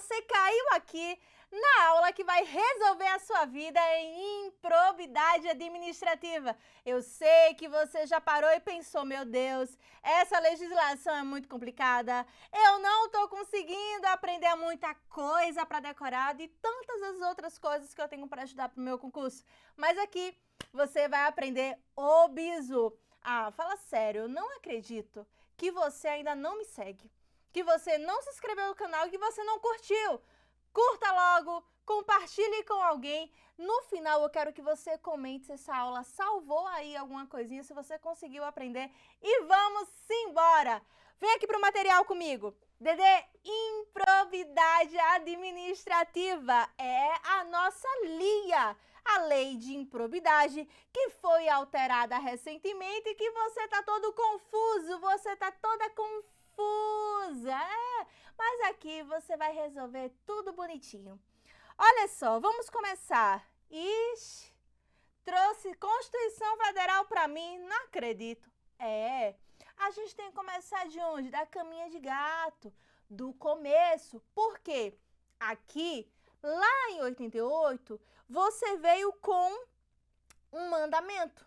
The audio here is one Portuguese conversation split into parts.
você caiu aqui na aula que vai resolver a sua vida em improbidade administrativa. Eu sei que você já parou e pensou, meu Deus, essa legislação é muito complicada, eu não estou conseguindo aprender muita coisa para decorar e tantas as outras coisas que eu tenho para ajudar para o meu concurso. Mas aqui você vai aprender o bizu. Ah, fala sério, eu não acredito que você ainda não me segue, que você não se inscreveu no canal e que você não curtiu. Curta logo, compartilhe com alguém. No final, eu quero que você comente se essa aula salvou aí alguma coisinha, se você conseguiu aprender. E vamos embora! Vem aqui para o material comigo. Dedê, improbidade administrativa é a nossa LIA, a Lei de Improbidade, que foi alterada recentemente e que você está todo confuso, você está toda confusa. Mas aqui você vai resolver tudo bonitinho. Olha só, vamos começar. Ixi, trouxe Constituição Federal para mim, não acredito. A gente tem que começar de onde? Da caminha de gato, do começo. Por quê? Aqui, lá em 88, você veio com um mandamento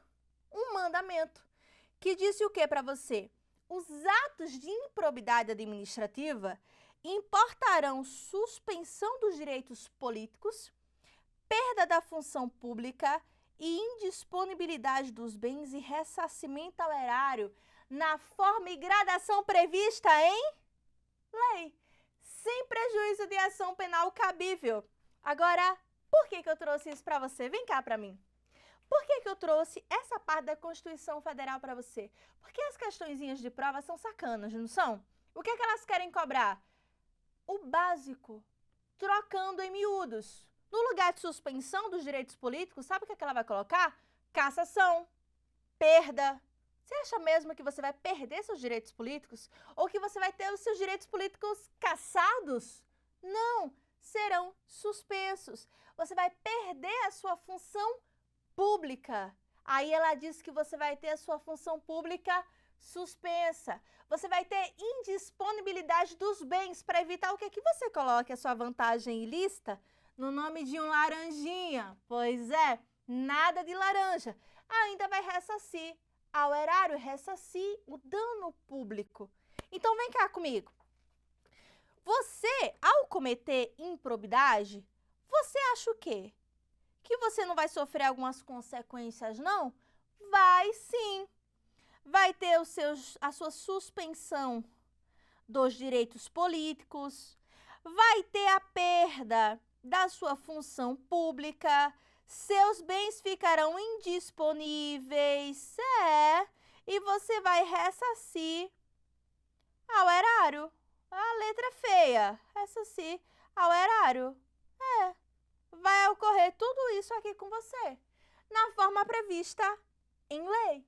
que disse o que para você? Os atos de improbidade administrativa importarão suspensão dos direitos políticos, perda da função pública e indisponibilidade dos bens e ressarcimento ao erário na forma e gradação prevista em lei, sem prejuízo de ação penal cabível. Agora, por que eu trouxe isso para você? Vem cá para mim. Por que eu trouxe essa parte da Constituição Federal para você? Porque as questõezinhas de prova são sacanas, não são? O que elas querem cobrar? O básico, trocando em miúdos. No lugar de suspensão dos direitos políticos, sabe o que ela vai colocar? Cassação, perda. Você acha mesmo que você vai perder seus direitos políticos? Ou que você vai ter os seus direitos políticos cassados? Não, serão suspensos. Você vai perder a sua função pública. Aí ela diz que você vai ter a sua função pública suspensa. Você vai ter indisponibilidade dos bens para evitar o que você coloque a sua vantagem ilícita no nome de um laranjinha. Pois é, nada de laranja. Ainda vai ressarcir ao erário, ressarcir o dano público. Então vem cá comigo. Você, ao cometer improbidade, você acha o quê? Que você não vai sofrer algumas consequências, não? Vai sim. Vai ter a sua suspensão dos direitos políticos, vai ter a perda da sua função pública, seus bens ficarão indisponíveis, e você vai ressarcir ao erário. A letra é feia, ressarcir ao erário. Vai ocorrer tudo isso aqui com você, na forma prevista em lei.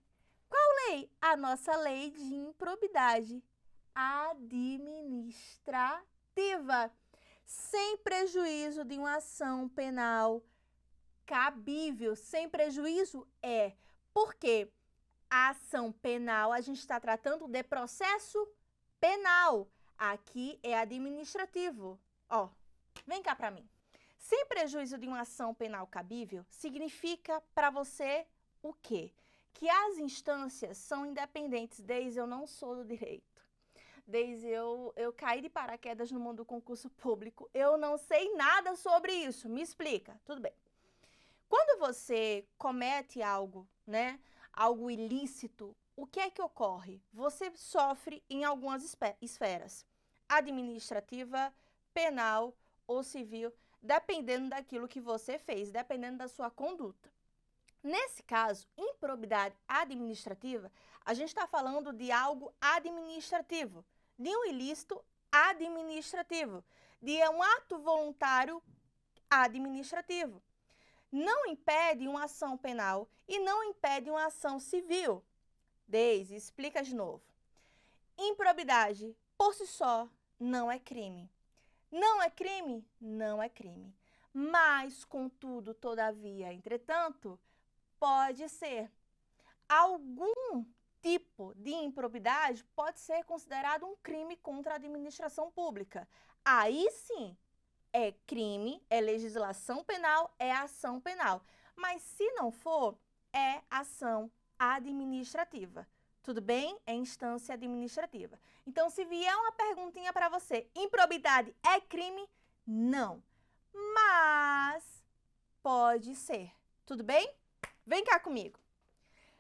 Qual lei? A nossa lei de improbidade administrativa, sem prejuízo de uma ação penal cabível. Sem prejuízo porque a ação penal, a gente está tratando de processo penal. Aqui é administrativo. Vem cá para mim. Sem prejuízo de uma ação penal cabível, significa para você o quê? Que as instâncias são independentes, desde eu não sou do direito, desde eu caí de paraquedas no mundo do concurso público, eu não sei nada sobre isso, me explica, tudo bem. Quando você comete algo, algo ilícito, o que é que ocorre? Você sofre em algumas esferas, administrativa, penal ou civil, dependendo daquilo que você fez, dependendo da sua conduta. Nesse caso, improbidade administrativa, a gente está falando de algo administrativo, de um ilícito administrativo, de um ato voluntário administrativo. Não impede uma ação penal e não impede uma ação civil. Deise, explica de novo. Improbidade, por si só, não é crime. Não é crime? Não é crime. Mas, contudo, todavia, entretanto, pode ser. Algum tipo de improbidade pode ser considerado um crime contra a administração pública. Aí sim, é crime, é legislação penal, é ação penal. Mas se não for, é ação administrativa. Tudo bem? É instância administrativa. Então, se vier uma perguntinha para você, improbidade é crime? Não. Mas pode ser. Tudo bem? Vem cá comigo.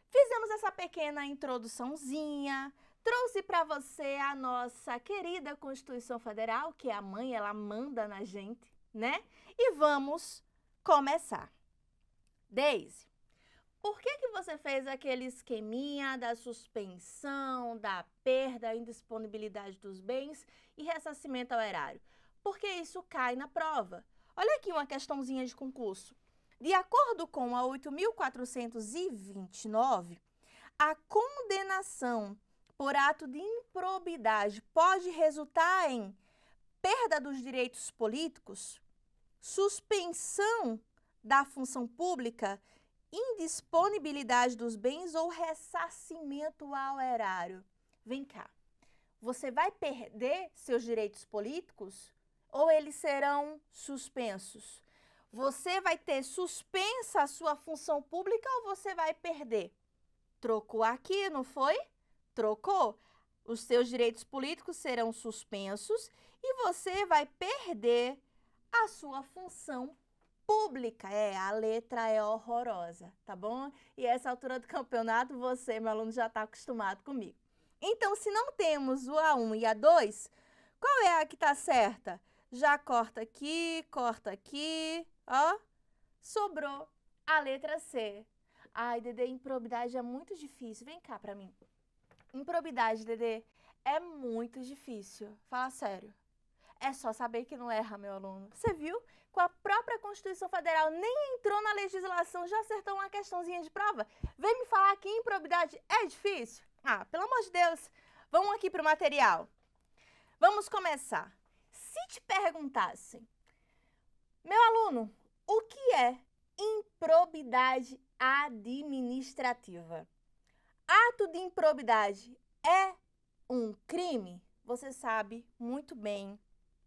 Fizemos essa pequena introduçãozinha, trouxe para você a nossa querida Constituição Federal, que é a mãe, ela manda na gente, né? E vamos começar. Deise, por que você fez aquele esqueminha da suspensão, da perda, indisponibilidade dos bens e ressarcimento ao erário? Porque isso cai na prova. Olha aqui uma questãozinha de concurso. De acordo com a 8.429, a condenação por ato de improbidade pode resultar em perda dos direitos políticos, suspensão da função pública, indisponibilidade dos bens ou ressarcimento ao erário. Vem cá, você vai perder seus direitos políticos ou eles serão suspensos? Você vai ter suspensa a sua função pública ou você vai perder? Trocou aqui, não foi? Trocou. Os seus direitos políticos serão suspensos e você vai perder a sua função pública. A letra é horrorosa, tá bom? E essa altura do campeonato, você, meu aluno, já está acostumado comigo. Então, se não temos o A1 e A2, qual é a que está certa? Já corta aqui, ó. Sobrou a letra C. Ai, Dedê, improbidade é muito difícil. Vem cá pra mim. Improbidade, Dedê, é muito difícil. Fala sério. É só saber que não erra, meu aluno. Você viu? Com a própria Constituição Federal, nem entrou na legislação, já acertou uma questãozinha de prova. Vem me falar que improbidade é difícil? Ah, pelo amor de Deus. Vamos aqui pro material. Vamos começar. Se te perguntassem, meu aluno, o que é improbidade administrativa? Ato de improbidade é um crime? Você sabe muito bem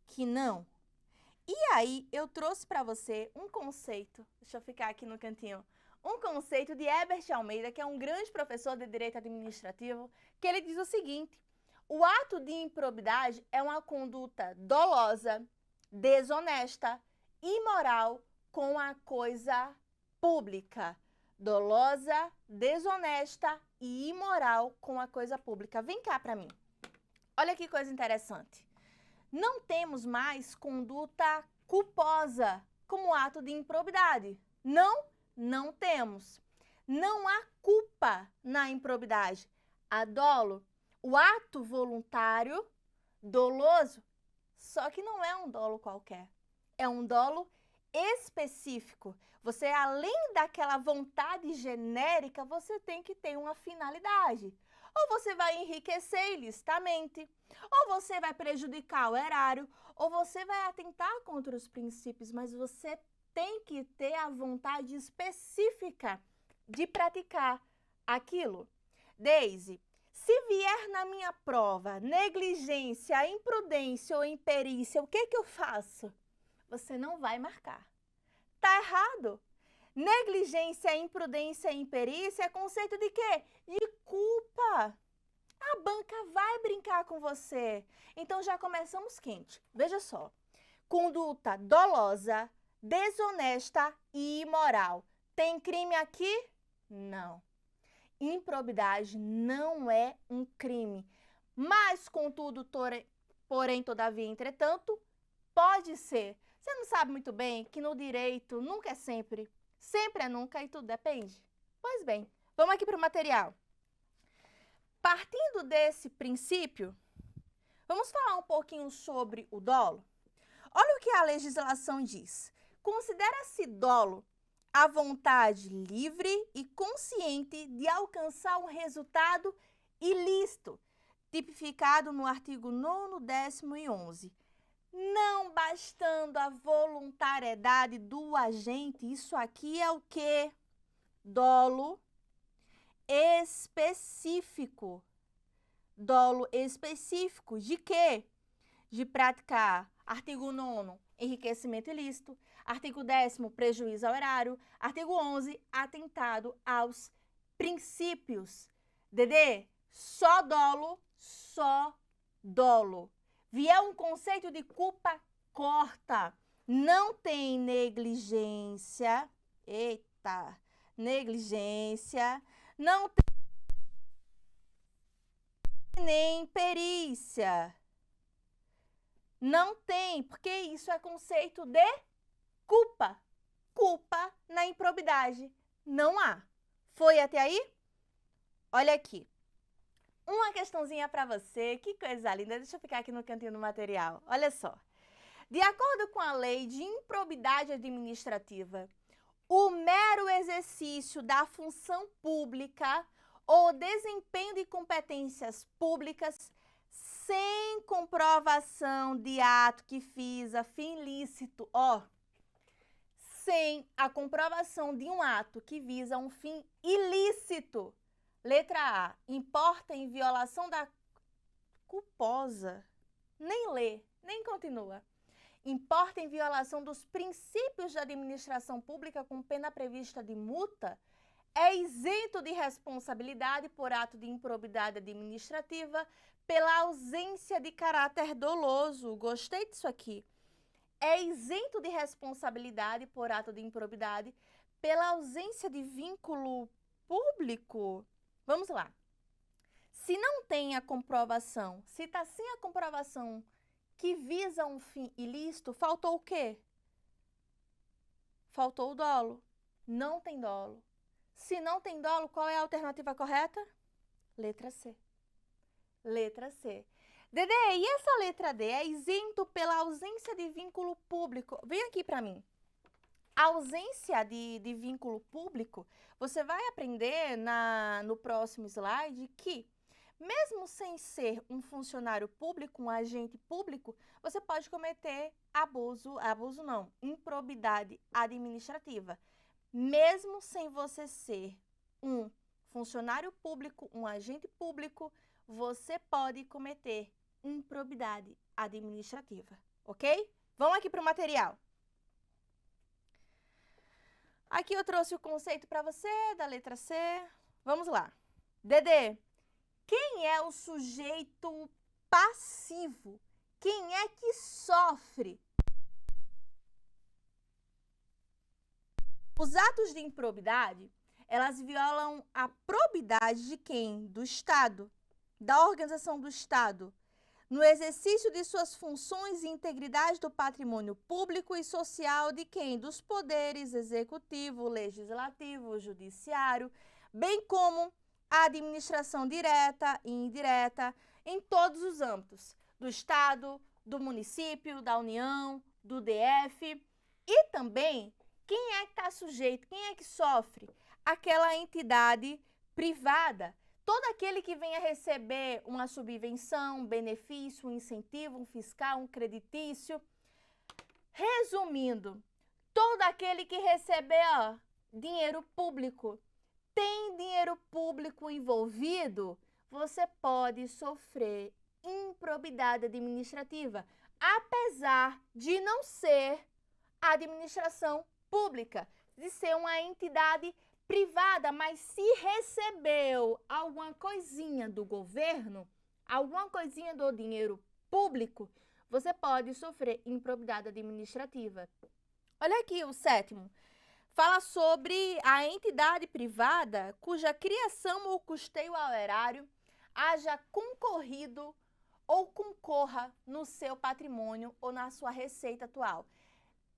que não. E aí, eu trouxe para você um conceito, deixa eu ficar aqui no cantinho, um conceito de Herbert Almeida, que é um grande professor de direito administrativo, que ele diz o seguinte: o ato de improbidade é uma conduta dolosa, desonesta, imoral com a coisa pública. Dolosa, desonesta e imoral com a coisa pública. Vem cá para mim. Olha que coisa interessante. Não temos mais conduta culposa como ato de improbidade. Não temos. Não há culpa na improbidade. Há dolo. O ato voluntário, doloso, só que não é um dolo qualquer. É um dolo específico. Você, além daquela vontade genérica, você tem que ter uma finalidade. Ou você vai enriquecer ilicitamente, ou você vai prejudicar o erário, ou você vai atentar contra os princípios, mas você tem que ter a vontade específica de praticar aquilo. Deise, se vier na minha prova negligência, imprudência ou imperícia, o que eu faço? Você não vai marcar. Tá errado. Negligência, imprudência e imperícia é conceito de quê? De culpa. A banca vai brincar com você. Então já começamos quente. Veja só. Conduta dolosa, desonesta e imoral. Tem crime aqui? Não. Improbidade não é um crime. Mas, contudo, porém, todavia, entretanto, pode ser. Você não sabe muito bem que no direito nunca é sempre. Sempre é nunca e tudo depende? Pois bem, vamos aqui para o material. Partindo desse princípio, vamos falar um pouquinho sobre o dolo? Olha o que a legislação diz. Considera-se dolo a vontade livre e consciente de alcançar um resultado ilícito, tipificado no artigo 9º, 10º e 11º. Não bastando a voluntariedade do agente, isso aqui é o quê? Dolo específico. Dolo específico de quê? de praticar. Artigo 9º, enriquecimento ilícito. Artigo 10º, prejuízo ao erário. Artigo 11º, atentado aos princípios. Dedê, só dolo, só dolo. Vier um conceito de culpa, corta. Não tem negligência. Eita, negligência. Não tem nem perícia. Não tem, porque isso é conceito de culpa. Culpa na improbidade. Não há. Foi até aí? Olha aqui. Uma questãozinha para você. Que coisa linda. Deixa eu ficar aqui no cantinho do material. Olha só. De acordo com a lei de improbidade administrativa, o mero exercício da função pública ou desempenho de competências públicas sem comprovação de ato que visa fim lícito, sem a comprovação de um ato que visa um fim ilícito. Letra A, importa em violação da culposa. Nem lê, nem continua. Importa em violação dos princípios de administração pública com pena prevista de multa, é isento de responsabilidade por ato de improbidade administrativa pela ausência de caráter doloso. Gostei disso aqui. É isento de responsabilidade por ato de improbidade pela ausência de vínculo público. Vamos lá. Se não tem a comprovação, se está sem a comprovação que visa um fim ilícito, faltou o quê? Faltou o dolo. Não tem dolo. Se não tem dolo, qual é a alternativa correta? Letra C. Letra C. Dedê, e essa letra D é isento pela ausência de vínculo público? Vem aqui para mim. A ausência de vínculo público, você vai aprender no próximo slide que, mesmo sem ser um funcionário público, um agente público, você pode cometer improbidade administrativa. Mesmo sem você ser um funcionário público, um agente público, você pode cometer improbidade administrativa, ok? Vamos aqui para o material. Aqui eu trouxe o conceito para você, da letra C. Vamos lá. Dedê, quem é o sujeito passivo? Quem é que sofre? Os atos de improbidade, elas violam a probidade de quem? Do Estado, da organização do Estado, no exercício de suas funções e integridade do patrimônio público e social de quem? Dos poderes executivo, legislativo, judiciário, bem como a administração direta e indireta em todos os âmbitos, do Estado, do município, da União, do DF. E também, quem é que está sujeito, quem é que sofre? Aquela entidade privada. Todo aquele que venha receber uma subvenção, um benefício, um incentivo, um fiscal, um creditício. Resumindo, todo aquele que receber dinheiro público, tem dinheiro público envolvido, você pode sofrer improbidade administrativa, apesar de não ser administração pública, de ser uma entidade privada, mas se recebeu alguma coisinha do governo, alguma coisinha do dinheiro público, você pode sofrer improbidade administrativa. Olha aqui o 7º. Fala sobre a entidade privada cuja criação ou custeio ao erário haja concorrido ou concorra no seu patrimônio ou na sua receita atual,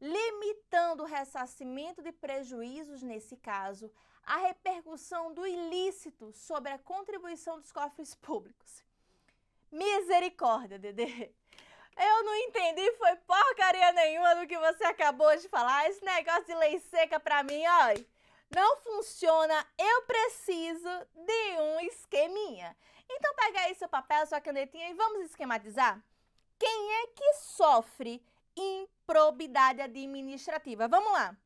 limitando o ressarcimento de prejuízos, nesse caso, a repercussão do ilícito sobre a contribuição dos cofres públicos. Misericórdia, Dedê. Eu não entendi, foi porcaria nenhuma do que você acabou de falar. Esse negócio de lei seca pra mim, ó, não funciona. Eu preciso de um esqueminha. Então, pega aí seu papel, sua canetinha e vamos esquematizar? Quem é que sofre improbidade administrativa? Vamos lá.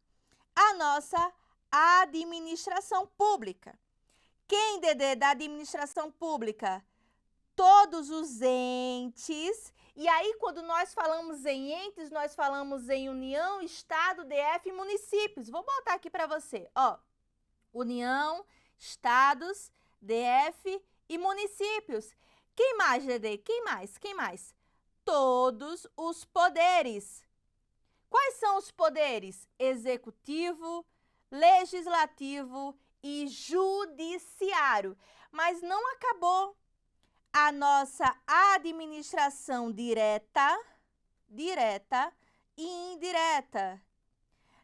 A nossa administração pública. Quem, Dedê, da administração pública? Todos os entes E aí, quando nós falamos em entes, nós falamos em União, Estado, DF e municípios. Vou botar aqui para você, ó. União, Estados, DF e municípios. Quem mais, Dedê? Quem mais? Quem mais? Todos os poderes. Quais são os poderes? Executivo, legislativo e judiciário. Mas não acabou. A nossa administração direta e indireta.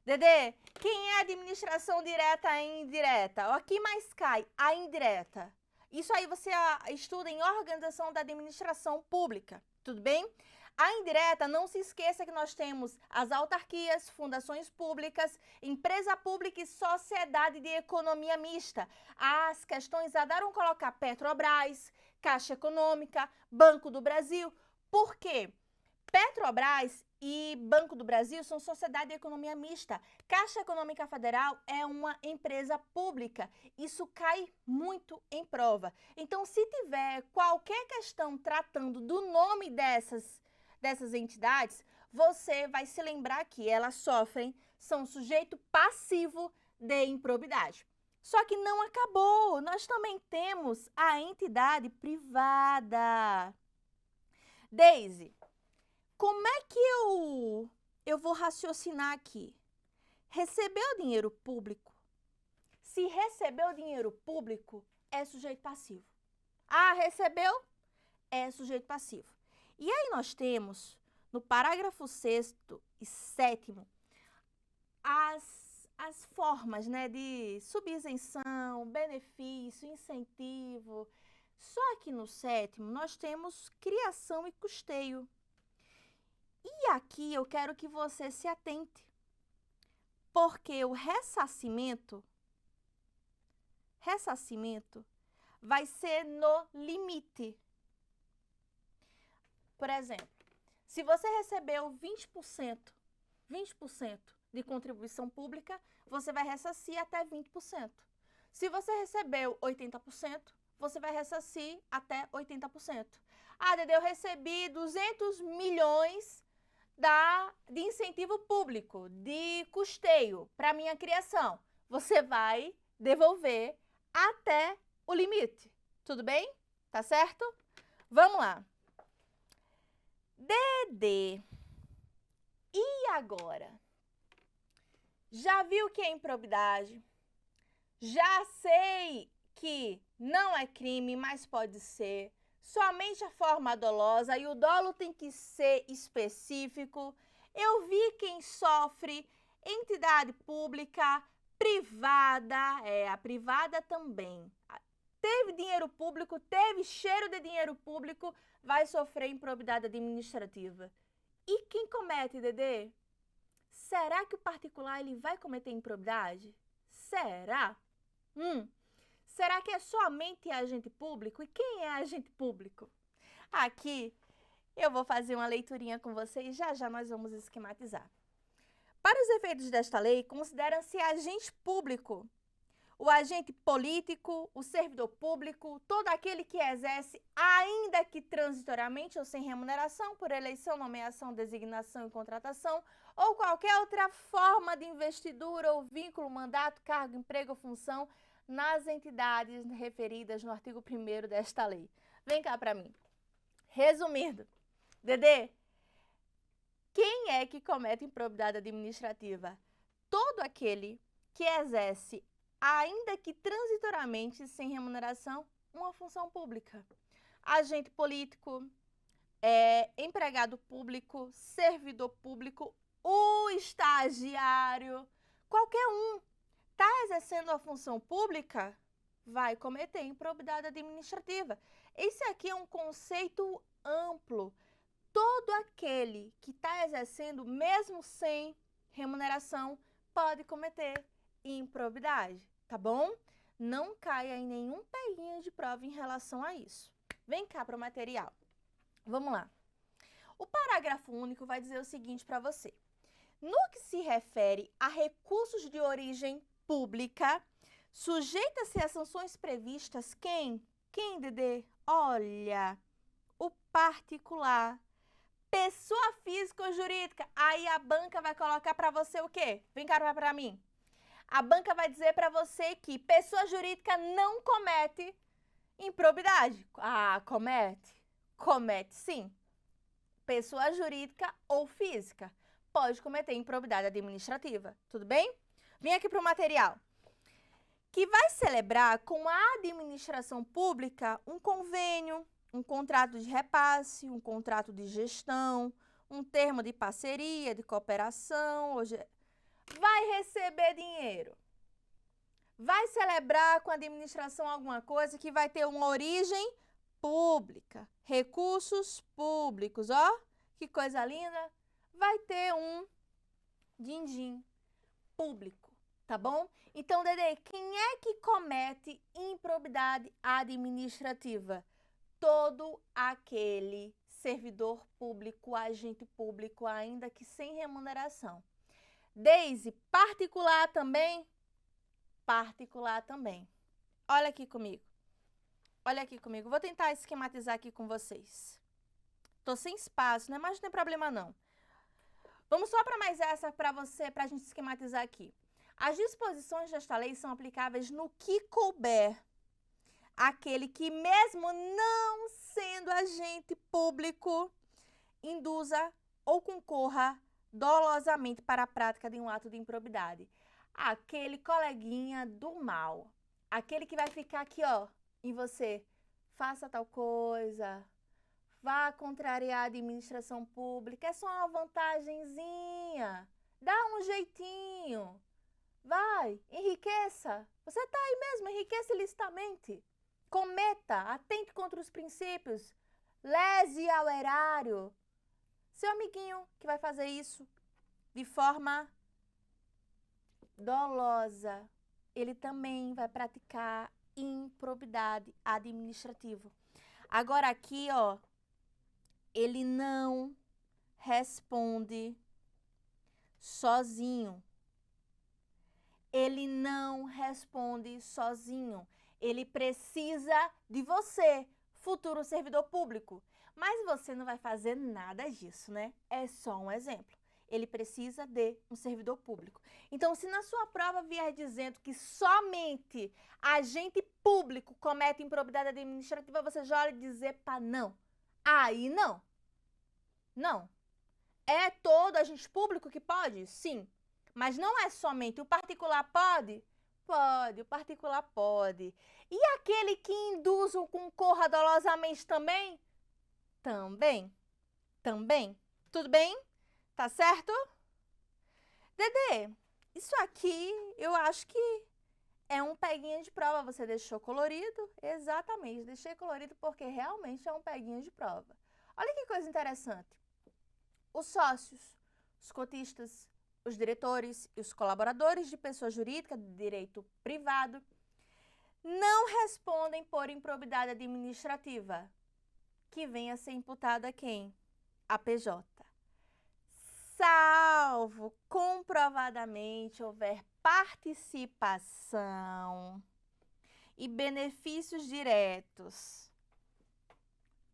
Dedê, quem é administração direta e indireta? O que mais cai? A indireta. Isso aí você estuda em organização da administração pública, tudo bem? A indireta, não se esqueça que nós temos as autarquias, fundações públicas, empresa pública e sociedade de economia mista. As questões adoram colocar Petrobras, Caixa Econômica, Banco do Brasil. Por quê? Petrobras e Banco do Brasil são sociedade de economia mista. Caixa Econômica Federal é uma empresa pública. Isso cai muito em prova. Então, se tiver qualquer questão tratando do nome dessas entidades, você vai se lembrar que elas são sujeito passivo de improbidade. Só que não acabou. Nós também temos a entidade privada. Deise, como é que eu vou raciocinar aqui? Recebeu dinheiro público? Se recebeu dinheiro público, é sujeito passivo. Ah, recebeu? É sujeito passivo. E aí nós temos, no parágrafo 6º e 7º, as formas, né, de subisenção, benefício, incentivo. Só que no 7º nós temos criação e custeio. E aqui eu quero que você se atente, porque o ressarcimento vai ser no limite. Por exemplo, se você recebeu 20% de contribuição pública, você vai ressarcir até 20%. Se você recebeu 80%, você vai ressarcir até 80%. Ah, Dedê, eu recebi 200 milhões de incentivo público, de custeio para minha criação. Você vai devolver até o limite. Tudo bem? Tá certo? Vamos lá. Dedê, e agora? Já viu o que é improbidade? Já sei que não é crime, mas pode ser. Somente a forma dolosa e o dolo tem que ser específico. Eu vi quem sofre, entidade pública, privada, a privada também. Teve dinheiro público, teve cheiro de dinheiro público, vai sofrer improbidade administrativa. E quem comete, Dedê? Será que o particular ele vai cometer improbidade? Será? Será que é somente agente público? E quem é agente público? Aqui eu vou fazer uma leiturinha com vocês, já nós vamos esquematizar. Para os efeitos desta lei, considera-se agente público o agente político, o servidor público, todo aquele que exerce, ainda que transitoriamente ou sem remuneração, por eleição, nomeação, designação e contratação, ou qualquer outra forma de investidura ou vínculo, mandato, cargo, emprego ou função, nas entidades referidas no artigo 1º desta lei. Vem cá para mim. Resumindo, Dedê, quem é que comete improbidade administrativa? Todo aquele que exerce, ainda que transitoriamente, sem remuneração, uma função pública. Agente político, empregado público, servidor público, o estagiário, qualquer um. Está exercendo a função pública, vai cometer improbidade administrativa. Esse aqui é um conceito amplo. Todo aquele que está exercendo, mesmo sem remuneração, pode cometer improbidade, tá bom? Não caia em nenhum peguinho de prova em relação a isso. Vem cá para o material. Vamos lá. O parágrafo único vai dizer o seguinte para você. No que se refere a recursos de origem pública, sujeita-se às sanções previstas quem? Quem, Dedê? Olha, o particular. pessoa física ou jurídica. Aí a banca vai colocar para você o quê? Vem cá para mim. A banca vai dizer para você que pessoa jurídica não comete improbidade. Ah, comete? Comete sim. Pessoa jurídica ou física pode cometer improbidade administrativa. Tudo bem? Vem aqui para o material. Que vai celebrar com a administração pública um convênio, um contrato de repasse, um contrato de gestão, um termo de parceria, de cooperação, vai receber dinheiro. Vai celebrar com a administração alguma coisa que vai ter uma origem pública, recursos públicos, ó, que coisa linda. Vai ter um din-din público, tá bom? Então, Dedê, quem é que comete improbidade administrativa? Todo aquele servidor público, agente público, ainda que sem remuneração. Deise, particular também? Particular também. Olha aqui comigo. Olha aqui comigo. Vou tentar esquematizar aqui com vocês. Tô sem espaço, né? Mas não tem problema não. Vamos só para mais essa para você, para a gente esquematizar aqui. As disposições desta lei são aplicáveis no que couber. Aquele que, mesmo não sendo agente público, induza ou concorra dolosamente para a prática de um ato de improbidade. Aquele coleguinha do mal. Aquele que vai ficar aqui, ó, em você. Faça tal coisa. Vá contrariar a administração pública. É só uma vantagenzinha. Dá um jeitinho. Vai, enriqueça. Você está aí mesmo, enriqueça ilicitamente. Cometa, atente contra os princípios. Lese ao erário. Seu amiguinho que vai fazer isso de forma dolosa, ele também vai praticar improbidade administrativa. Agora aqui, ó, ele não responde sozinho. Ele não responde sozinho. Ele precisa de você, futuro servidor público. Mas você não vai fazer nada disso, né? É só um exemplo. Ele precisa de um servidor público. Então, se na sua prova vier dizendo que somente agente público comete improbidade administrativa, você já olha dizer para não. Aí não. Não. É todo agente público que pode? Sim. Mas não é somente. O particular pode? Pode, o particular pode. E aquele que induz ou concorra dolosamente também? Também. Também. Tudo bem? Tá certo? Dedê, isso aqui eu acho que é um peguinha de prova. Você deixou colorido? Exatamente, deixei colorido porque realmente é um peguinha de prova. Olha que coisa interessante. Os sócios, os cotistas, os diretores e os colaboradores de pessoa jurídica de direito privado não respondem por improbidade administrativa, que venha a ser imputada a quem? A PJ. Salvo comprovadamente houver participação e benefícios diretos.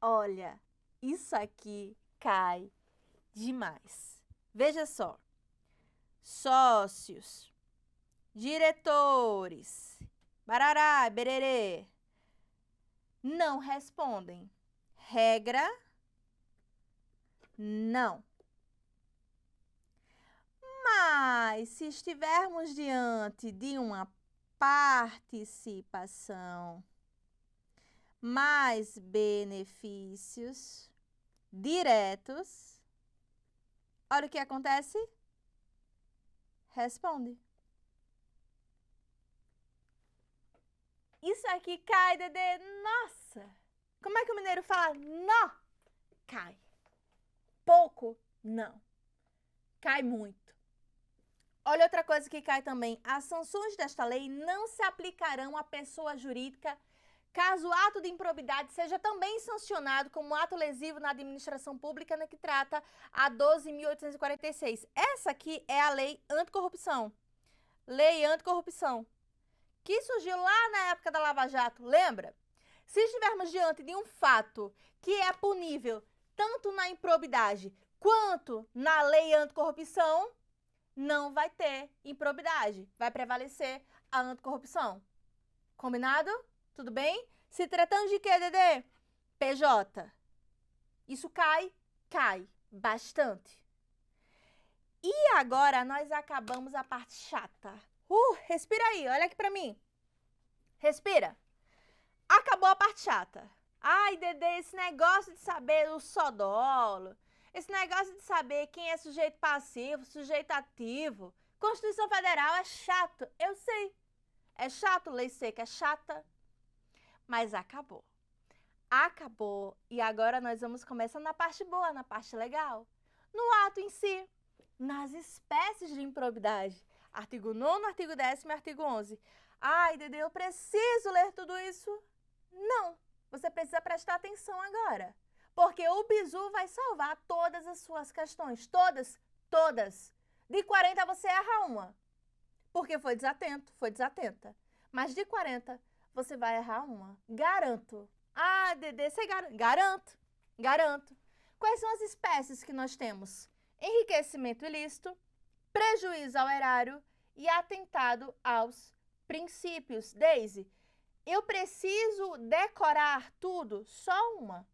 Olha, isso aqui cai demais. Veja só. Sócios, diretores, barará, bererê, não respondem. Regra, não. Mas, se estivermos diante de uma participação mais benefícios diretos, olha o que acontece. Responde. Isso aqui cai, Dedê. Nossa! Como é que o mineiro fala? Nó! Cai. Pouco? Não. Cai muito. Olha outra coisa que cai também. As sanções desta lei não se aplicarão à pessoa jurídica caso o ato de improbidade seja também sancionado como ato lesivo na administração pública, na que trata a 12.846. Essa aqui é a lei anticorrupção. Lei anticorrupção, que surgiu lá na época da Lava Jato, lembra? Se estivermos diante de um fato que é punível tanto na improbidade quanto na lei anticorrupção, não vai ter improbidade. Vai prevalecer a anticorrupção. Combinado? Tudo bem? Se tratando de quê, Dedê? PJ. Isso cai? Cai. Bastante. E agora nós acabamos a parte chata. Respira aí, olha aqui pra mim. Respira. Acabou a parte chata. Ai, Dedê, esse negócio de saber o sodolo, esse negócio de saber quem é sujeito passivo, sujeito ativo, Constituição Federal é chato, eu sei. É chato, lei seca é chata, mas acabou. Acabou e agora nós vamos começar na parte boa, na parte legal. No ato em si, nas espécies de improbidade. Artigo 9º, artigo 10º e artigo 11º. Ai, Dedê, eu preciso ler tudo isso? Não, você precisa prestar atenção agora. Porque o Bizu vai salvar todas as suas questões. Todas, todas. De 40 você erra uma. Porque foi desatento, foi desatenta. Mas de 40 você vai errar uma. Garanto. Ah, Dedê, você garante? Garanto, garanto. Quais são as espécies que nós temos? Enriquecimento ilícito, prejuízo ao erário e atentado aos princípios. Deise, eu preciso decorar tudo? Só uma.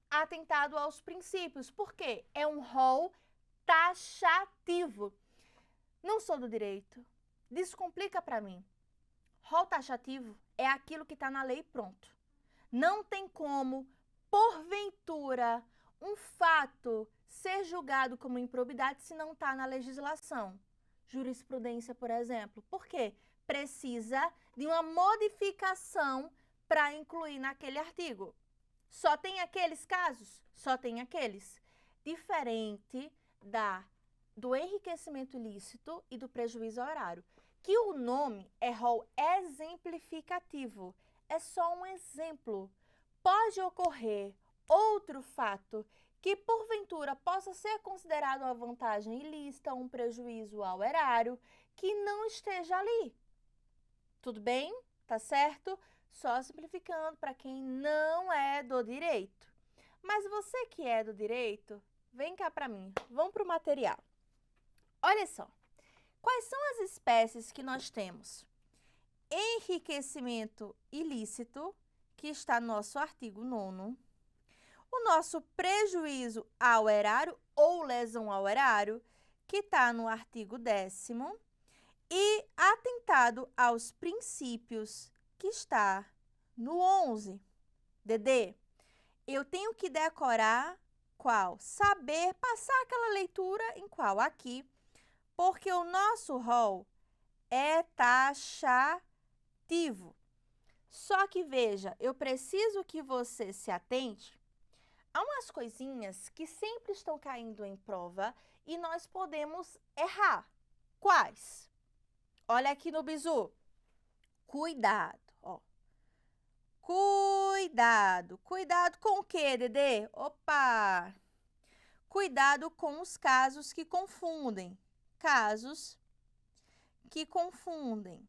Atentado aos princípios. Por quê? É um rol taxativo. Não sou do direito. Descomplica para mim. Rol taxativo é aquilo que está na lei pronto. Não tem como, porventura, um fato ser julgado como improbidade se não está na legislação. Jurisprudência, por exemplo. Por quê? Precisa de uma modificação para incluir naquele artigo. Só tem aqueles casos? Só tem aqueles. Diferente do enriquecimento ilícito e do prejuízo ao erário. Que o nome é rol exemplificativo. É só um exemplo. Pode ocorrer outro fato que, porventura, possa ser considerado uma vantagem ilícita, um prejuízo ao erário, que não esteja ali. Tudo bem? Tá certo? Só simplificando para quem não é do direito. Mas você que é do direito, vem cá para mim. Vamos para o material. Olha só. Quais são as espécies que nós temos? Enriquecimento ilícito, que está no nosso artigo 9º. O nosso prejuízo ao erário ou lesão ao erário, que está no artigo 10º. E atentado aos princípios, que está no 11. Dedê, eu tenho que decorar qual? Saber passar aquela leitura em qual? Aqui. Porque o nosso rol é taxativo. Só que, veja, eu preciso que você se atente a umas coisinhas que sempre estão caindo em prova e nós podemos errar. Quais? Olha aqui no bizu. Cuidado, ó. Cuidado. Cuidado com o quê, Dedê? Opa! Cuidado com os casos que confundem. Casos que confundem.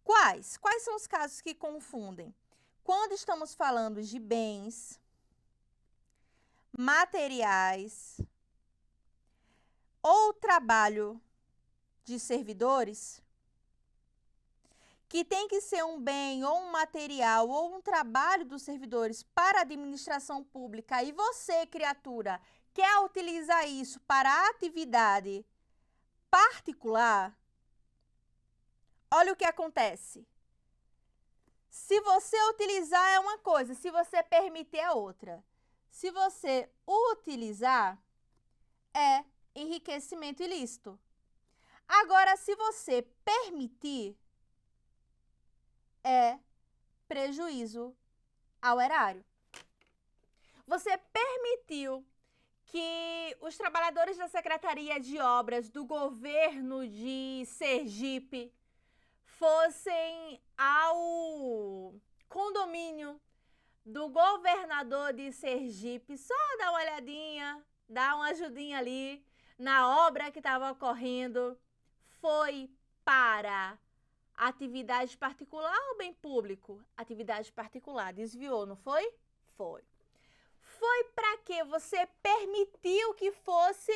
Quais? Quais são os casos que confundem? Quando estamos falando de bens, materiais ou trabalho de servidores, que tem que ser um bem ou um material ou um trabalho dos servidores para a administração pública e você, criatura, quer utilizar isso para atividade particular, olha o que acontece. Se você utilizar é uma coisa, se você permitir é outra. Se você utilizar, é enriquecimento ilícito. Agora, se você permitir, é prejuízo ao erário. Você permitiu que os trabalhadores da Secretaria de Obras do governo de Sergipe fossem ao condomínio do governador de Sergipe, só dar uma olhadinha, dar uma ajudinha ali na obra que estava ocorrendo. Foi para atividade particular ou bem público? Atividade particular. Desviou, não foi? Foi. porque você permitiu que fosse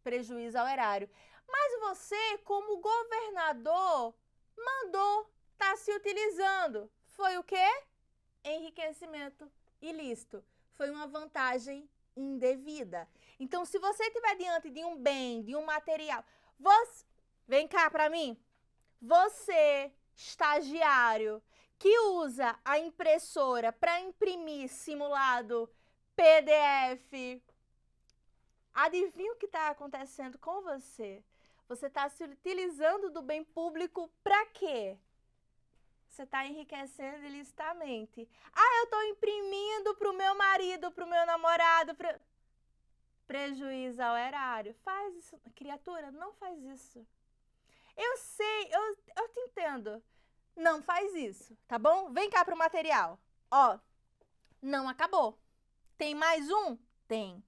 prejuízo ao erário. Mas você, como governador, mandou estar se utilizando. Foi o quê? Enriquecimento ilícito. Foi uma vantagem indevida. Então, se você estiver diante de um bem, de um material, vem cá para mim. Você, estagiário, que usa a impressora para imprimir simulado PDF, adivinha o que está acontecendo com você? Você está se utilizando do bem público para quê? Você está enriquecendo ilicitamente. Eu estou imprimindo para o meu marido, para o meu namorado. Prejuízo ao erário. Faz isso. Criatura, não faz isso. Eu sei, eu te entendo. Não faz isso, tá bom? Vem cá para o material. Ó, não acabou. Tem mais um? Tem.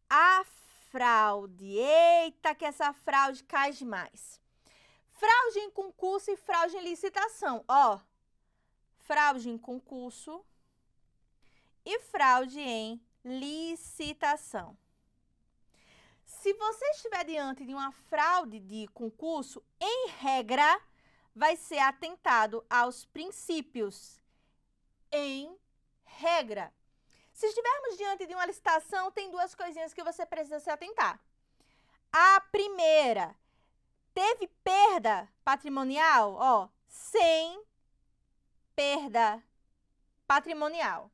A fraude. Eita, que essa fraude cai demais. Fraude em concurso e fraude em licitação. Ó, fraude em concurso e fraude em licitação. Se você estiver diante de uma fraude de concurso, em regra, vai ser atentado aos princípios. Em regra. Se estivermos diante de uma licitação, tem duas coisinhas que você precisa se atentar. A primeira, teve perda patrimonial? Ó, sem perda patrimonial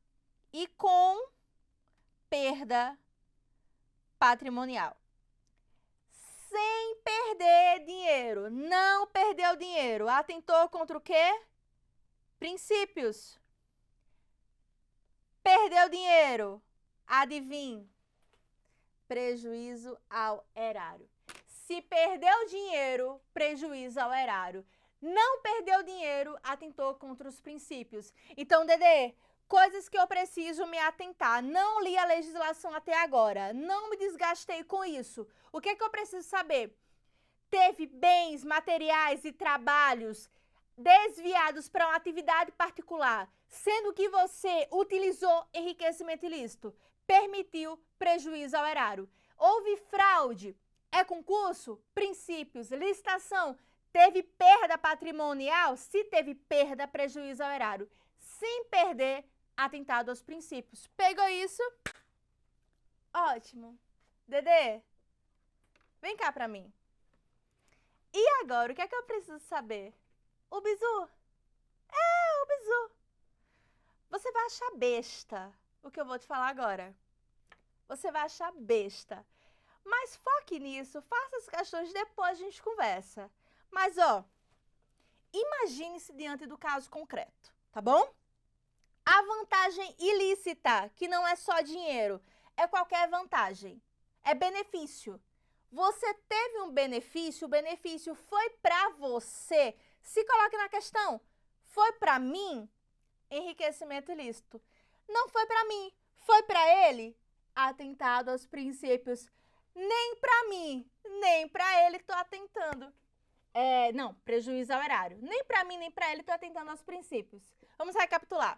e com perda patrimonial. Sem perder dinheiro, não perdeu dinheiro, atentou contra o quê? Princípios. Perdeu dinheiro, adivinhe, prejuízo ao erário. Se perdeu dinheiro, prejuízo ao erário. Não perdeu dinheiro, atentou contra os princípios. Então, Dedê, coisas que eu preciso me atentar. Não li a legislação até agora, não me desgastei com isso. O que é que eu preciso saber? Teve bens, materiais e trabalhos desviados para uma atividade particular, sendo que você utilizou enriquecimento ilícito, permitiu prejuízo ao erário. Houve fraude, é concurso, princípios, licitação, teve perda patrimonial, se teve perda, prejuízo ao erário. Sem perder, atentado aos princípios. Pegou isso? Ótimo. Dedê, vem cá pra mim. E agora, o que é que eu preciso saber? O bizu? O bizu. Você vai achar besta o que eu vou te falar agora. Você vai achar besta. Mas foque nisso, faça as questões, depois a gente conversa. Mas, ó, imagine-se diante do caso concreto, tá bom? A vantagem ilícita, que não é só dinheiro, é qualquer vantagem, é benefício. Você teve um benefício, o benefício foi para você. Se coloque na questão, foi para mim? Enriquecimento ilícito. Não foi para mim, foi para ele? Atentado aos princípios. Nem para mim, nem para ele estou atentando. Não, prejuízo ao erário. Nem para mim, nem para ele estou atentando aos princípios. Vamos recapitular.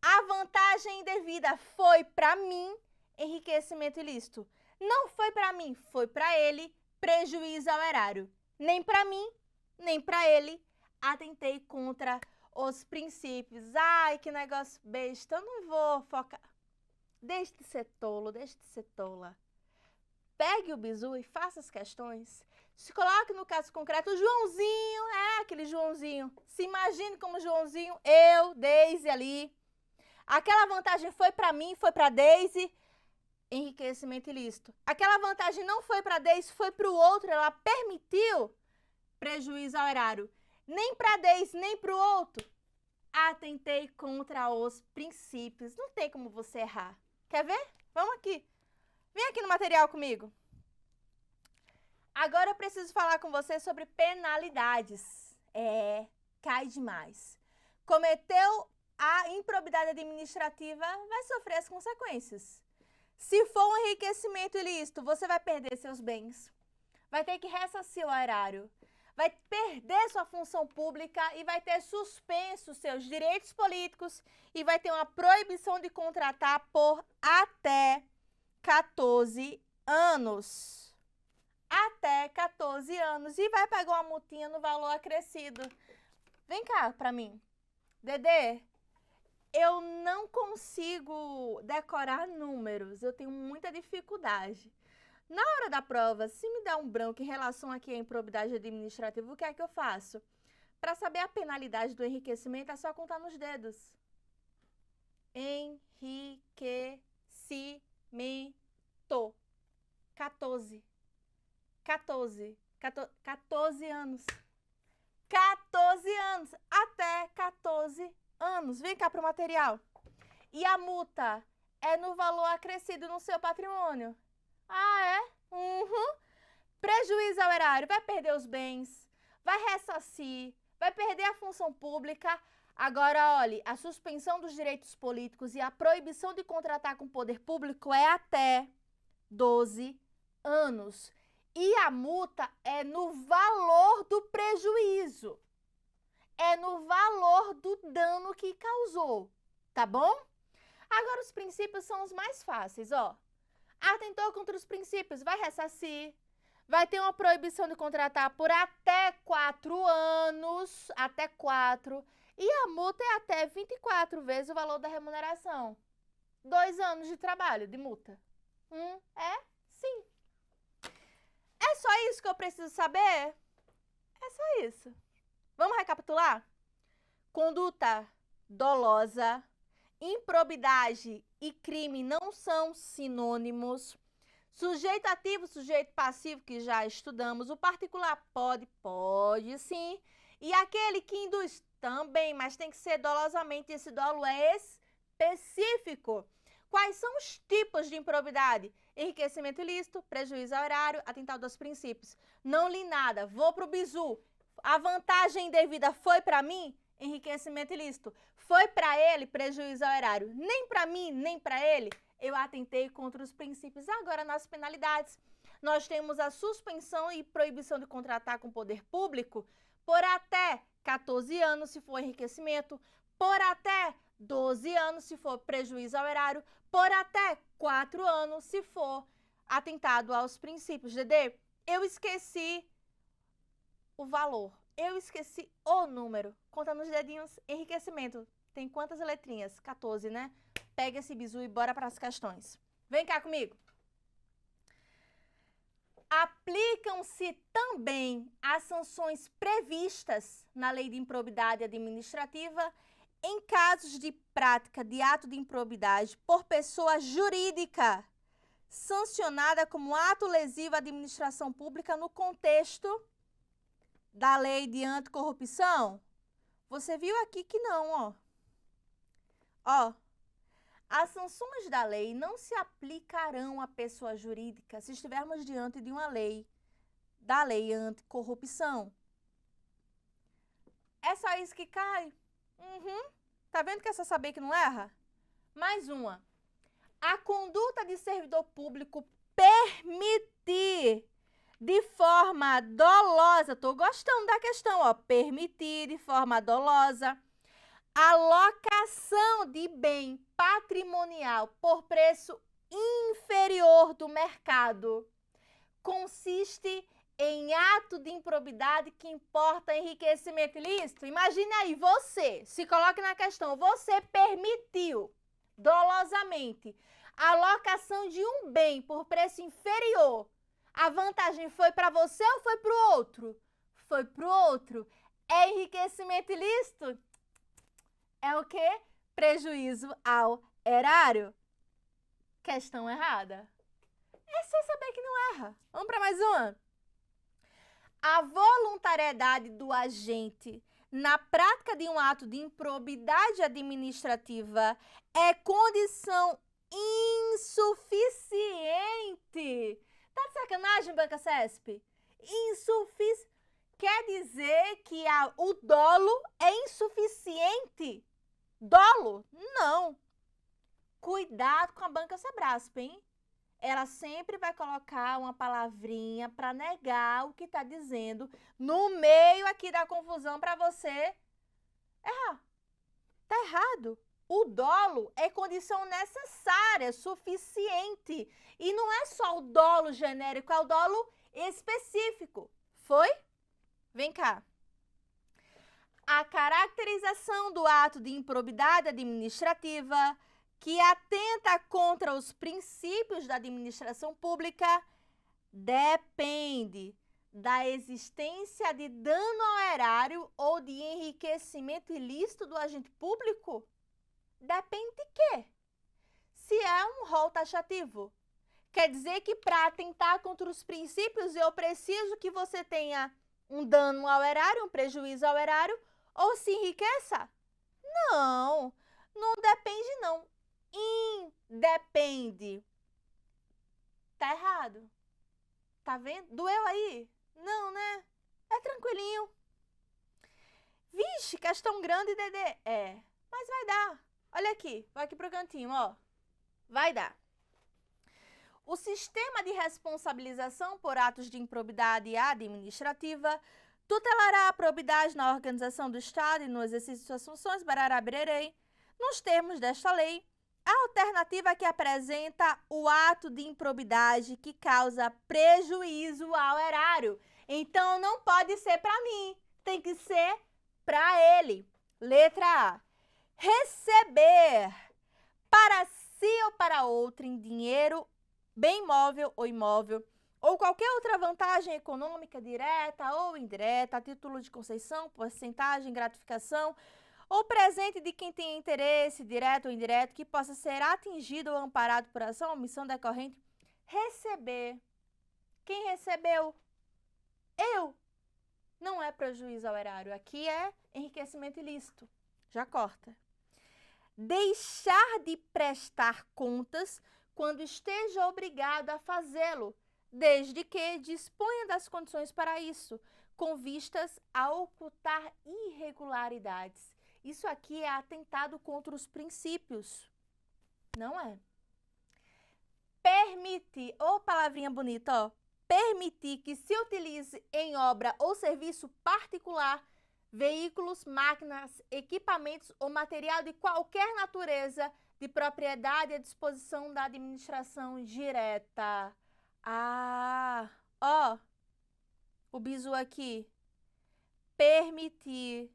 A vantagem indevida foi para mim, enriquecimento ilícito. Não foi para mim, foi para ele, prejuízo ao erário. Nem para mim, nem para ele, atentei contra os princípios. Ai, que negócio besta, eu não vou focar. Deixe de ser tolo, deixe de ser tola. Pegue o bizu e faça as questões. Se coloque no caso concreto, o Joãozinho, aquele Joãozinho. Se imagine como Joãozinho, eu, Deise ali. Aquela vantagem foi para mim, foi para Deise, enriquecimento ilícito. Aquela vantagem não foi para Deise, foi para o outro, ela permitiu prejuízo ao erário. Nem para Deise, nem para o outro, atentei contra os princípios. Não tem como você errar. Quer ver? Vamos aqui. Vem aqui no material comigo. Agora eu preciso falar com você sobre penalidades. Cai demais. Cometeu a improbidade administrativa, vai sofrer as consequências. Se for um enriquecimento ilícito, você vai perder seus bens. Vai ter que ressarcir o erário. vai perder sua função pública e vai ter suspenso seus direitos políticos e vai ter uma proibição de contratar por até 14 anos. Até 14 anos. E vai pagar uma multinha no valor acrescido. Vem cá pra mim. Dedê, eu não consigo decorar números. Eu tenho muita dificuldade. Na hora da prova, se me der um branco em relação aqui à improbidade administrativa, o que é que eu faço? Para saber a penalidade do enriquecimento, é só contar nos dedos. Enriquecimento. 14. 14 anos. 14 anos. Até 14 anos. Vem cá para o material. E a multa é no valor acrescido no seu patrimônio. Ah, é? Prejuízo ao erário, vai perder os bens, vai ressarcir, vai perder a função pública. Agora, olhe, a suspensão dos direitos políticos e a proibição de contratar com o poder público é até 12 anos. E a multa é no valor do prejuízo. É no valor do dano que causou, tá bom? Agora, os princípios são os mais fáceis, ó. Atentou contra os princípios, vai ressarcir, vai ter uma proibição de contratar por até 4 anos, até 4, e a multa é até 24 vezes o valor da remuneração. 2 anos de trabalho de multa. Sim. É só isso que eu preciso saber? É só isso. Vamos recapitular? Conduta dolosa, improbidade e crime não são sinônimos. Sujeito ativo, sujeito passivo, que já estudamos. O particular pode sim. E aquele que induz também, mas tem que ser dolosamente. Esse dolo é específico. Quais são os tipos de improbidade? Enriquecimento ilícito, prejuízo ao erário, atentado aos princípios. Não li nada, vou para o bizu. A vantagem indevida foi para mim? Enriquecimento ilícito. Foi para ele prejuízo ao erário. Nem para mim, nem para ele, eu atentei contra os princípios. Agora, nas penalidades, nós temos a suspensão e proibição de contratar com o poder público por até 14 anos, se for enriquecimento, por até 12 anos, se for prejuízo ao erário, por até 4 anos, se for atentado aos princípios. Dedê, eu esqueci o valor. Eu esqueci o número. Conta nos dedinhos. Enriquecimento. Tem quantas letrinhas? 14, né? Pega esse bizu e bora para as questões. Vem cá comigo. Aplicam-se também as sanções previstas na Lei de Improbidade Administrativa em casos de prática de ato de improbidade por pessoa jurídica, sancionada como ato lesivo à administração pública no contexto da lei de anticorrupção? Você viu aqui que não, ó. As sanções da lei não se aplicarão à pessoa jurídica se estivermos diante de uma lei, da lei anticorrupção. É só isso que cai? Tá vendo que é só saber que não erra? Mais uma. A conduta de servidor público permitir de forma dolosa, tô gostando da questão, ó, permitir de forma dolosa a locação de bem patrimonial por preço inferior do mercado consiste em ato de improbidade que importa enriquecimento ilícito. Imagine aí, você, se coloque na questão, você permitiu dolosamente a locação de um bem por preço inferior. A vantagem foi para você ou foi para o outro? Foi para o outro. É enriquecimento ilícito? É o quê? Prejuízo ao erário. Questão errada. É só saber que não erra. Vamos para mais uma. A voluntariedade do agente na prática de um ato de improbidade administrativa é condição insuficiente. Tá de sacanagem, Banca CESP? Quer dizer que o dolo é insuficiente? Dolo? Não. Cuidado com a Banca Sebrasp, hein? ela sempre vai colocar uma palavrinha para negar o que está dizendo no meio aqui da confusão para você errar. Tá errado. O dolo é condição necessária, suficiente. E não é só o dolo genérico, é o dolo específico. Foi? Vem cá. A caracterização do ato de improbidade administrativa que atenta contra os princípios da administração pública depende da existência de dano ao erário ou de enriquecimento ilícito do agente público? Depende de quê? Se é um rol taxativo, quer dizer que para atentar contra os princípios eu preciso que você tenha um dano ao erário, um prejuízo ao erário, ou se enriqueça? Não, não depende não. Independe. Tá errado. Tá vendo? Doeu aí? Não, né? É tranquilinho. Vixe, questão grande, Dedê. É, mas vai dar. Olha aqui, vai aqui pro cantinho, ó. Vai dar. O sistema de responsabilização por atos de improbidade administrativa tutelará a probidade na organização do Estado e no exercício de suas funções, barará, bererei, nos termos desta lei, a alternativa que apresenta o ato de improbidade que causa prejuízo ao erário. Então, não pode ser para mim, tem que ser para ele. Letra A. Receber para si ou para outro em dinheiro, bem móvel ou imóvel, ou qualquer outra vantagem econômica direta ou indireta, a título de concessão, porcentagem, gratificação, ou presente de quem tem interesse, direto ou indireto, que possa ser atingido ou amparado por ação ou omissão decorrente. Receber. Quem recebeu? Eu. Não é prejuízo ao erário. Aqui é enriquecimento ilícito. Já corta. Deixar de prestar contas quando esteja obrigado a fazê-lo, desde que disponha das condições para isso, com vistas a ocultar irregularidades. Isso aqui é atentado contra os princípios, não é? Permitir, ô palavrinha bonita, ó, permitir que se utilize em obra ou serviço particular veículos, máquinas, equipamentos ou material de qualquer natureza de propriedade à disposição da administração direta. Ah, ó, o bizu aqui. Permitir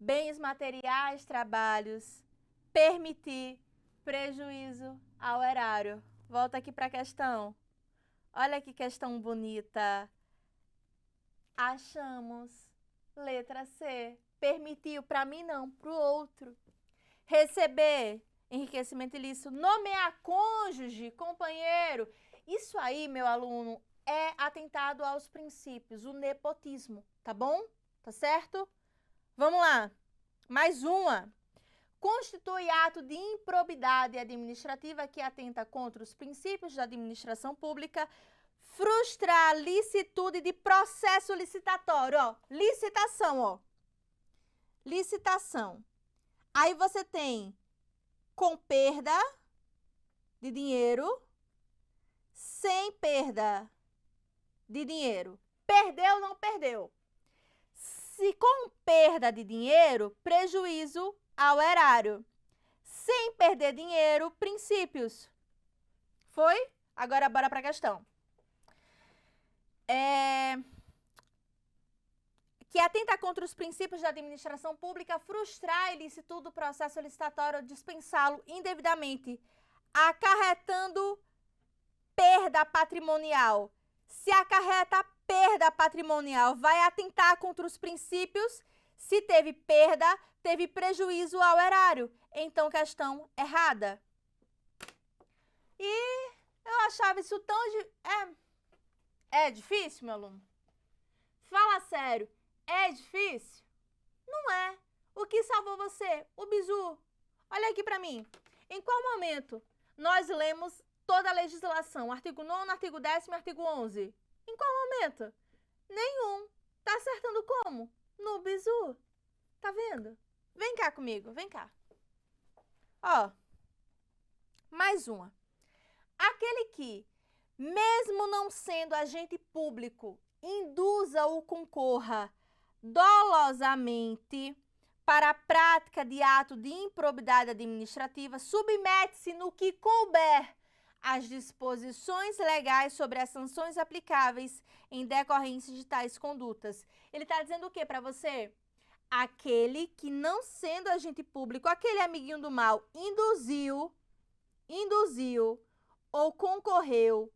bens materiais, trabalhos, permitir prejuízo ao erário. Volta aqui para a questão. Olha que questão bonita. Achamos, letra C, permitiu, para mim não, para o outro. Receber, enriquecimento ilícito, nomear cônjuge, companheiro. Isso aí, meu aluno, é atentado aos princípios, o nepotismo, tá bom? Tá certo? Vamos lá. Mais uma. Constitui ato de improbidade administrativa que atenta contra os princípios da administração pública, frustrar a licitude de processo licitatório, ó. Licitação, ó. Licitação. Aí você tem com perda de dinheiro, sem perda de dinheiro. Perdeu ou não perdeu? Se com perda de dinheiro, prejuízo ao erário. Sem perder dinheiro, princípios. Foi? Agora bora para a questão. Que atenta contra os princípios da administração pública, frustrar a ilicitude do processo licitatório ou dispensá-lo indevidamente, acarretando perda patrimonial. Se acarreta perda patrimonial, vai atentar contra os princípios. Se teve perda, teve prejuízo ao erário. Então, questão errada. E eu achava isso tão... É difícil, meu aluno? Fala sério. É difícil? Não é. O que salvou você? O bizu. Olha aqui para mim. Em qual momento nós lemos toda a legislação? Artigo 9º, artigo 10º, artigo 11º. Em qual momento? Nenhum. Tá acertando como? No bizu. Tá vendo? Vem cá comigo, vem cá. Ó, mais uma. Aquele que, mesmo não sendo agente público, induza ou concorra dolosamente para a prática de ato de improbidade administrativa, submete-se no que couber às disposições legais sobre as sanções aplicáveis em decorrência de tais condutas. Ele está dizendo o que para você? Aquele que, não sendo agente público, aquele amiguinho do mal, induziu ou concorreu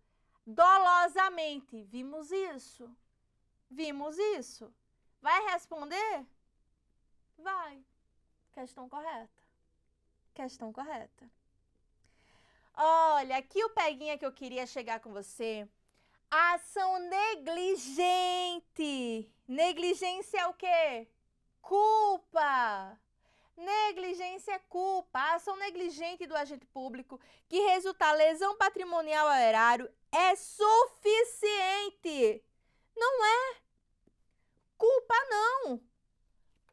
dolosamente. Vimos isso? Vimos isso? Vai responder? Vai. Questão correta. Questão correta. Olha, aqui o peguinha que eu queria chegar com você. A ação negligente. Negligência é o quê? Culpa. Negligência é culpa. A ação negligente do agente público que resultar lesão patrimonial ao erário é suficiente. Não é. Culpa não.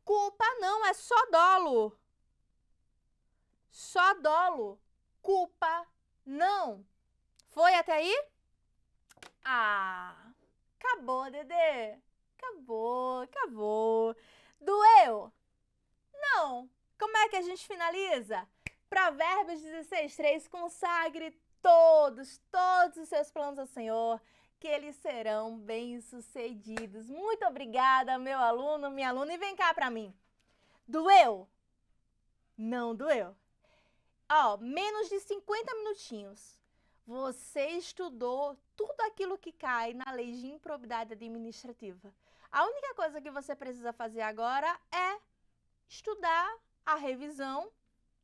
Culpa não, é só dolo. Só dolo. Culpa não. Foi até aí? Ah, acabou, Dedê. Acabou. Doeu? Não. Como é que a gente finaliza? Provérbios 16:3, consagre todos os seus planos ao Senhor, que eles serão bem-sucedidos. Muito obrigada, meu aluno, minha aluna. E vem cá pra mim. Doeu? Não doeu. Ó, menos de 50 minutinhos. Você estudou tudo aquilo que cai na lei de improbidade administrativa. A única coisa que você precisa fazer agora é estudar a revisão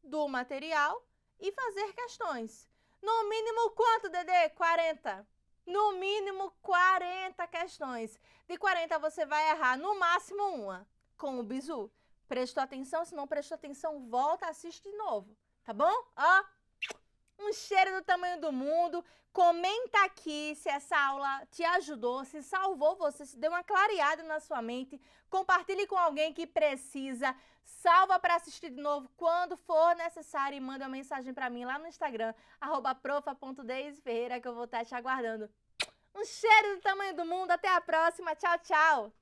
do material e fazer questões. No mínimo quanto, Dedê? 40. No mínimo 40 questões. De 40 você vai errar no máximo uma com o bizu. Prestou atenção? Se não prestou atenção, volta, assiste de novo. Tá bom? Ó, um cheiro do tamanho do mundo. Comenta aqui se essa aula te ajudou, se salvou você, se deu uma clareada na sua mente. Compartilhe com alguém que precisa. Salva para assistir de novo quando for necessário e manda uma mensagem para mim lá no Instagram, @profa.deiseferreira, que eu vou estar te aguardando. Um cheiro do tamanho do mundo. Até a próxima. Tchau, tchau.